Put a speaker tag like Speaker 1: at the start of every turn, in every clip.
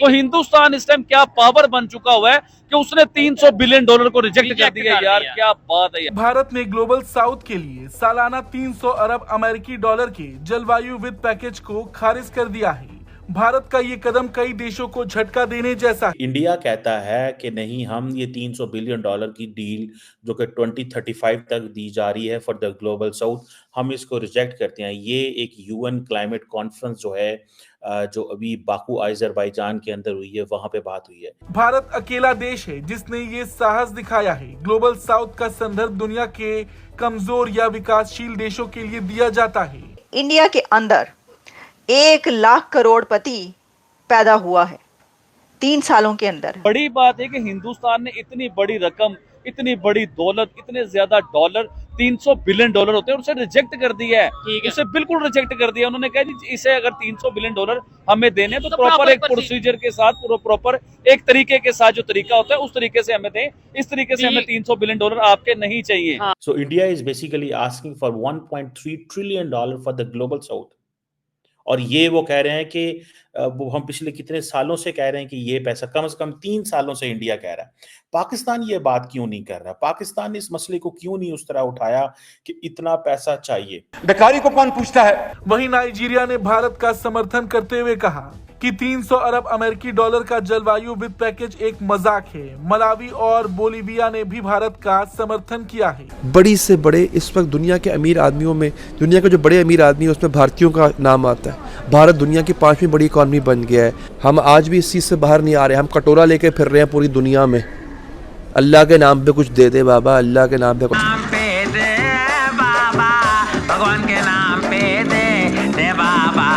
Speaker 1: तो हिंदुस्तान इस टाइम क्या पावर बन चुका हुआ है कि उसने 300 बिलियन डॉलर को रिजेक्ट कर दिया। यार क्या बात है यार।
Speaker 2: भारत ने ग्लोबल साउथ के लिए सालाना 300 अरब अमेरिकी डॉलर के जलवायु वित्त पैकेज को खारिज कर दिया है। भारत का ये कदम कई देशों को झटका देने जैसा है।
Speaker 3: इंडिया कहता है कि नहीं, हम ये 300 बिलियन डॉलर की डील जो कि 2035 तक दी जा रही है फॉर द ग्लोबल साउथ, हम इसको रिजेक्ट करते हैं। ये एक यूएन क्लाइमेट कॉन्फ्रेंस जो है जो अभी बाकू अजरबैजान के अंदर हुई है, वहां पे बात हुई है।
Speaker 2: भारत अकेला देश है जिसने ये साहस दिखाया है। ग्लोबल साउथ का संदर्भ दुनिया के कमजोर या विकासशील देशों के लिए दिया जाता है।
Speaker 4: इंडिया के अंदर 1 लाख करोड़पति पैदा हुआ है 3 सालों के अंदर।
Speaker 1: बड़ी बात है कि हिंदुस्तान ने इतनी बड़ी रकम, इतनी बड़ी दौलत, इतने ज्यादा डॉलर, 300 बिलियन डॉलर होते हैं, उसे रिजेक्ट कर दिया है। उसे बिल्कुल रिजेक्ट कर दिया। उन्होंने कहा जी इसे अगर 300 बिलियन डॉलर हमें देने तो प्रॉपर एक प्रोसीजर के साथ, प्रॉपर एक तरीके के साथ जो तरीका होता है उस तरीके से हमें दें। इस तरीके से हमें 300 बिलियन डॉलर आपके नहीं चाहिए।
Speaker 3: So India is basically asking for 1.3 trillion dollar for the global south. और ये वो कह रहे हैं कि वो हम पिछले कितने सालों से कह रहे हैं कि ये पैसा, कम से कम 3 सालों से इंडिया कह रहा है। पाकिस्तान ये बात क्यों नहीं कर रहा? पाकिस्तान ने इस मसले को क्यों नहीं उस तरह उठाया कि इतना पैसा चाहिए?
Speaker 5: बेकारी को कौन पूछता है?
Speaker 2: वहीं नाइजीरिया ने भारत का समर्थन करते हुए कहा कि 300 अरब अमेरिकी डॉलर का जलवायु वित्त पैकेज एक मजाक है। मलावी और बोलीविया ने भी भारत का समर्थन किया है।
Speaker 6: बड़ी से बड़े इस वक्त दुनिया के अमीर आदमियों में, दुनिया के जो बड़े अमीर आदमी है उसमें भारतीयों का नाम आता है। भारत दुनिया की 5वीं बड़ी इकॉनमी बन गया है। हम आज भी इस चीज़ से बाहर नहीं आ रहे। हम कटोरा लेके फिर रहे हैं पूरी दुनिया में। अल्लाह के नाम पे कुछ दे दे बाबा, अल्लाह के नाम पे कुछ
Speaker 7: भगवान के नाम पे दे बाबा।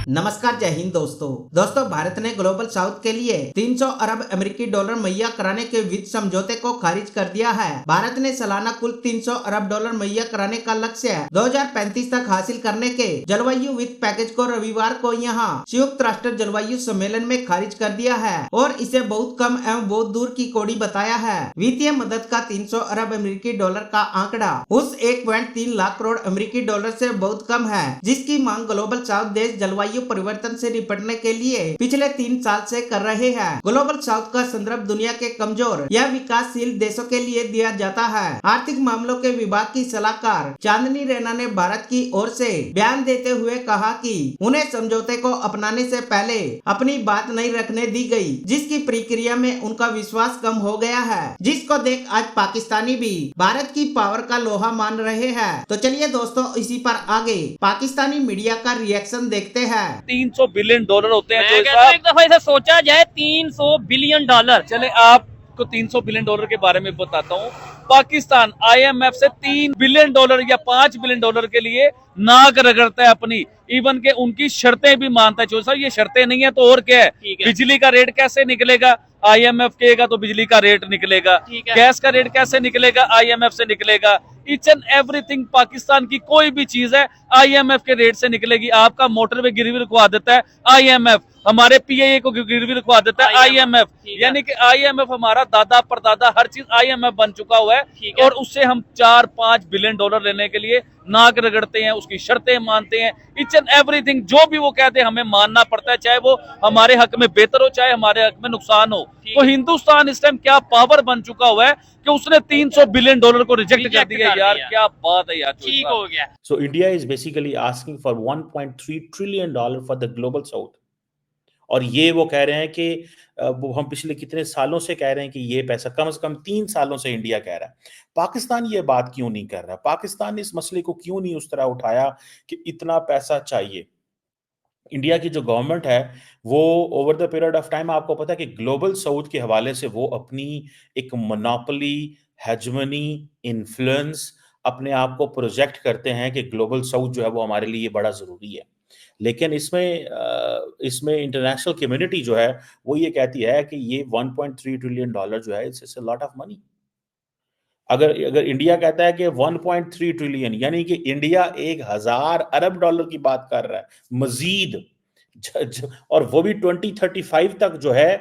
Speaker 8: नमस्कार, जय हिंद दोस्तों भारत ने ग्लोबल साउथ के लिए 300 अरब अमेरिकी डॉलर मुहैया कराने के वित्त समझौते को खारिज कर दिया है। भारत ने सालाना कुल 300 अरब डॉलर मुहैया कराने का लक्ष्य 2035 तक हासिल करने के जलवायु वित्त पैकेज को रविवार को यहाँ संयुक्त राष्ट्र जलवायु सम्मेलन में खारिज कर दिया है और इसे बहुत कम एवं बहुत दूर की कौड़ी बताया है। वित्तीय मदद का 300 अरब अमेरिकी डॉलर का आंकड़ा उस 1.3 लाख करोड़ अमेरिकी डॉलर से बहुत कम है जिसकी मांग ग्लोबल साउथ देश जलवायु परिवर्तन से निपटने के लिए पिछले 3 साल से कर रहे हैं। ग्लोबल साउथ का संदर्भ दुनिया के कमजोर या विकासशील देशों के लिए दिया जाता है। आर्थिक मामलों के विभाग की सलाहकार चांदनी रैना ने भारत की ओर से बयान देते हुए कहा कि उन्हें समझौते को अपनाने से पहले अपनी बात नहीं रखने दी गई, जिसकी प्रक्रिया में उनका विश्वास कम हो गया है, जिसको देख आज पाकिस्तानी भी भारत की पावर का लोहा मान रहे हैं। तो चलिए दोस्तों इसी पर आगे पाकिस्तानी मीडिया का रिएक्शन देखते हैं।
Speaker 1: 300 बिलियन डॉलर होते हैं।
Speaker 7: एक दफा इसे सोचा जाए 300 बिलियन डॉलर।
Speaker 1: चले आपको 300 बिलियन डॉलर के बारे में बताता हूँ। पाकिस्तान IMF से 3 बिलियन डॉलर या 5 बिलियन डॉलर के लिए नाक रगड़ता है अपनी, इवन के उनकी शर्तें भी मानता है। जो सर ये शर्तें नहीं है तो और क्या है? बिजली का रेट कैसे निकलेगा? IMF कहेगा तो बिजली का रेट निकलेगा। गैस का रेट कैसे निकलेगा? IMF से निकलेगा। ईच एंड एवरीथिंग पाकिस्तान की कोई भी चीज है IMF के रेट से निकलेगी। आपका मोटरवे गिरवी रखवा देता है IMF, हमारे PIA को गिरवी रखवा देता है IMF। यानी कि IMF हमारा दादा परदादा हर चीज IMF बन चुका हुआ है और उससे हम 4-5 बिलियन डॉलर लेने के लिए नाक रगड़ते हैं, उसकी शर्तें मानते हैं। ईच एंड एवरीथिंग जो भी वो कहते हैं हमें मानना पड़ता है, चाहे वो हमारे हक में बेहतर हो चाहे हमारे हक में नुकसान हो। तो हिंदुस्तान इस टाइम क्या पावर बन चुका हुआ है कि उसने 300 बिलियन डॉलर को रिजेक्ट कर दिया। यार क्या बात है यार, ठीक हो गया।
Speaker 3: So India is basically asking for 1.3 trillion dollar for the global south. और ये वो कह रहे हैं कि वो हम पिछले कितने सालों से कह रहे हैं कि ये पैसा, कम से कम 3 सालों से इंडिया कह रहा है। पाकिस्तान ये बात क्यों नहीं कर रहा? पाकिस्तान ने इस मसले को क्यों नहीं उस तरह उठाया कि इतना पैसा चाहिए? इंडिया की जो गवर्नमेंट है वो over the period of time, आपको पता है कि ग्लोबल साउथ के हवाले से वो अपनी एक मोनोपोली, हेजमनी, इन्फ्लुएंस अपने आप को प्रोजेक्ट करते हैं कि ग्लोबल साउथ जो है वो हमारे लिए बड़ा ज़रूरी है। लेकिन इसमें इंटरनेशनल कम्युनिटी जो है वो ये कहती है कि ये 1.3 ट्रिलियन डॉलर जो है it's a lot of money. अगर इंडिया कहता है कि 1.3 ट्रिलियन यानी कि इंडिया 1000 अरब डॉलर की बात कर रहा है मजीद, और वो भी 2035 तक जो है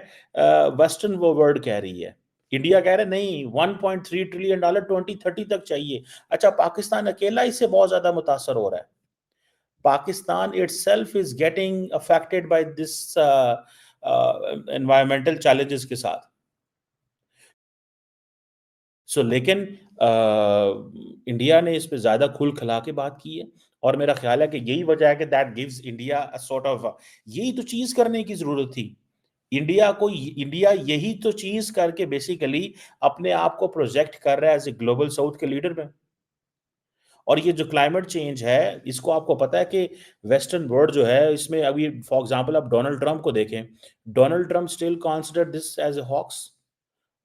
Speaker 3: वेस्टर्न वर्ल्ड कह रही है। इंडिया कह रहे नहीं, 1.3 ट्रिलियन डॉलर 2030 तक चाहिए। अच्छा, पाकिस्तान अकेला इससे बहुत ज्यादा मुतासर हो रहा है। Pakistan itself is getting affected by this environmental challenges के साथ। लेकिन इंडिया ने इस पे ज्यादा खुल खला के बात की है, और मेरा ख्याल है कि यही वजह है कि that gives India a sort of, यही तो चीज करने की जरूरत थी इंडिया यही तो चीज करके बेसिकली अपने आप को प्रोजेक्ट कर रहा है एज ए ग्लोबल साउथ के लीडर में। और ये जो क्लाइमेट चेंज है, इसको आपको पता है कि वेस्टर्न वर्ल्ड जो है इसमें, अभी फॉर एग्जांपल आप डोनाल्ड ट्रंप को देखें, Donald Trump still consider this as a hoax.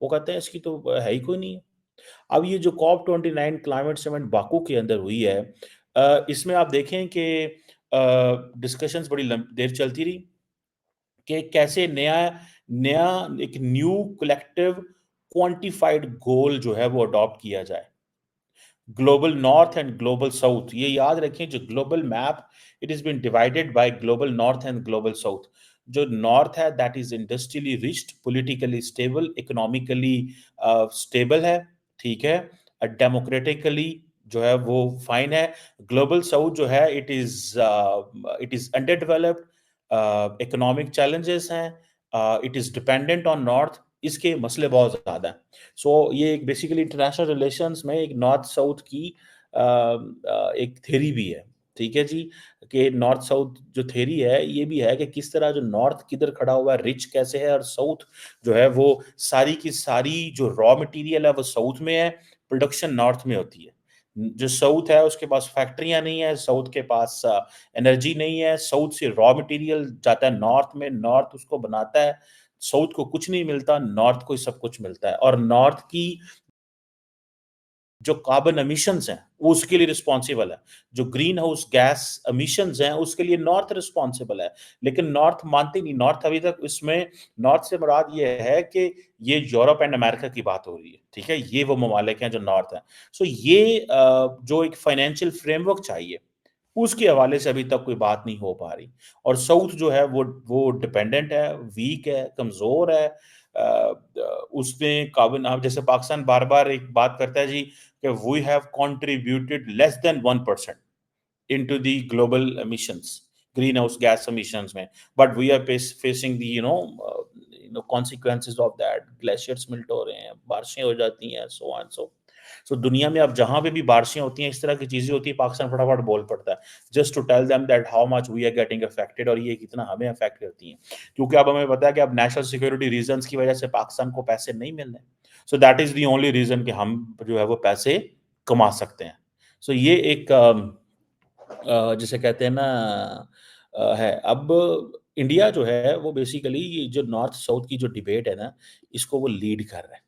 Speaker 3: वो कहते हैं इसकी तो है ही कोई नहीं है। अब ये जो COP29 क्लाइमेट समिट बाकू के अंदर हुई है, इसमें आप देखें कि डिस्कशंस बड़ी देर चलती रही कि कैसे नया नया एक न्यू कलेक्टिव क्वांटिफाइड गोल जो है वो अडॉप्ट किया जाए, global north and global south. ये याद रखें, जो global map, it is been divided by global north and global south. जो नॉर्थ है that is industrially riched, politically stable, economically stable है, ठीक है, डेमोक्रेटिकली जो है वो फाइन है। ग्लोबल साउथ जो है it is underdeveloped, economic challenges हैं, it is dependent on north, इसके मसले बहुत ज्यादा हैं। ये एक बेसिकली इंटरनेशनल रिलेशंस में एक नॉर्थ साउथ की एक थ्योरी भी है, ठीक है जी, कि नॉर्थ साउथ जो थ्योरी है ये भी है कि किस तरह जो नॉर्थ किधर खड़ा हुआ है, रिच कैसे है, और साउथ जो है वो सारी की सारी जो रॉ मटेरियल है वो साउथ में है, प्रोडक्शन नॉर्थ में होती है। जो साउथ है उसके पास फैक्ट्रियां नहीं है, साउथ के पास एनर्जी नहीं है, साउथ से रॉ मटेरियल जाता है नॉर्थ में, नॉर्थ उसको बनाता है, साउथ को कुछ नहीं मिलता, नॉर्थ को ही सब कुछ मिलता है। और नॉर्थ की जो कार्बन एमिशंस हैं वो उसके लिए रिस्पॉन्सिबल है, जो ग्रीन हाउस गैस एमिशंस हैं उसके लिए नॉर्थ रिस्पॉन्सिबल है। लेकिन नॉर्थ मानते नहीं, नॉर्थ अभी तक इसमें, नॉर्थ से मुराद ये है कि ये यूरोप एंड अमेरिका की बात हो रही है, ठीक है, ये वो ममालिक हैं जो नॉर्थ है। ये जो एक फाइनेंशियल फ्रेमवर्क चाहिए उसके हवाले से अभी तक कोई बात नहीं हो पा रही। और साउथ जो है वो डिपेंडेंट है, वीक है, कमजोर है। उसमें कार्बन, आप जैसे पाकिस्तान बार बार एक बात करता है जी कि we have contributed less than 1% into the global emissions, greenhouse gas emissions में, but we are facing the consequences of that, glaciers melt हो रहे हैं, बारिशें हो जाती हैं, so on so दुनिया में अब जहां पे भी बारिशें होती हैं, इस तरह की चीजें होती है, पाकिस्तान फटाफट बोल पड़ता है just to tell them that how much we are getting affected, और ये कितना हमें अफेक्ट करती हैं, क्योंकि अब हमें पता है कि अब नेशनल सिक्योरिटी रीजंस की वजह से पाकिस्तान को पैसे नहीं मिल रहे, so that is the only reason कि हम जो है वो पैसे कमा सकते हैं। ये एक जिसे कहते हैं ना है। अब इंडिया जो है वो बेसिकली जो नॉर्थ साउथ की जो डिबेट है ना, इसको वो लीड कर रहा है।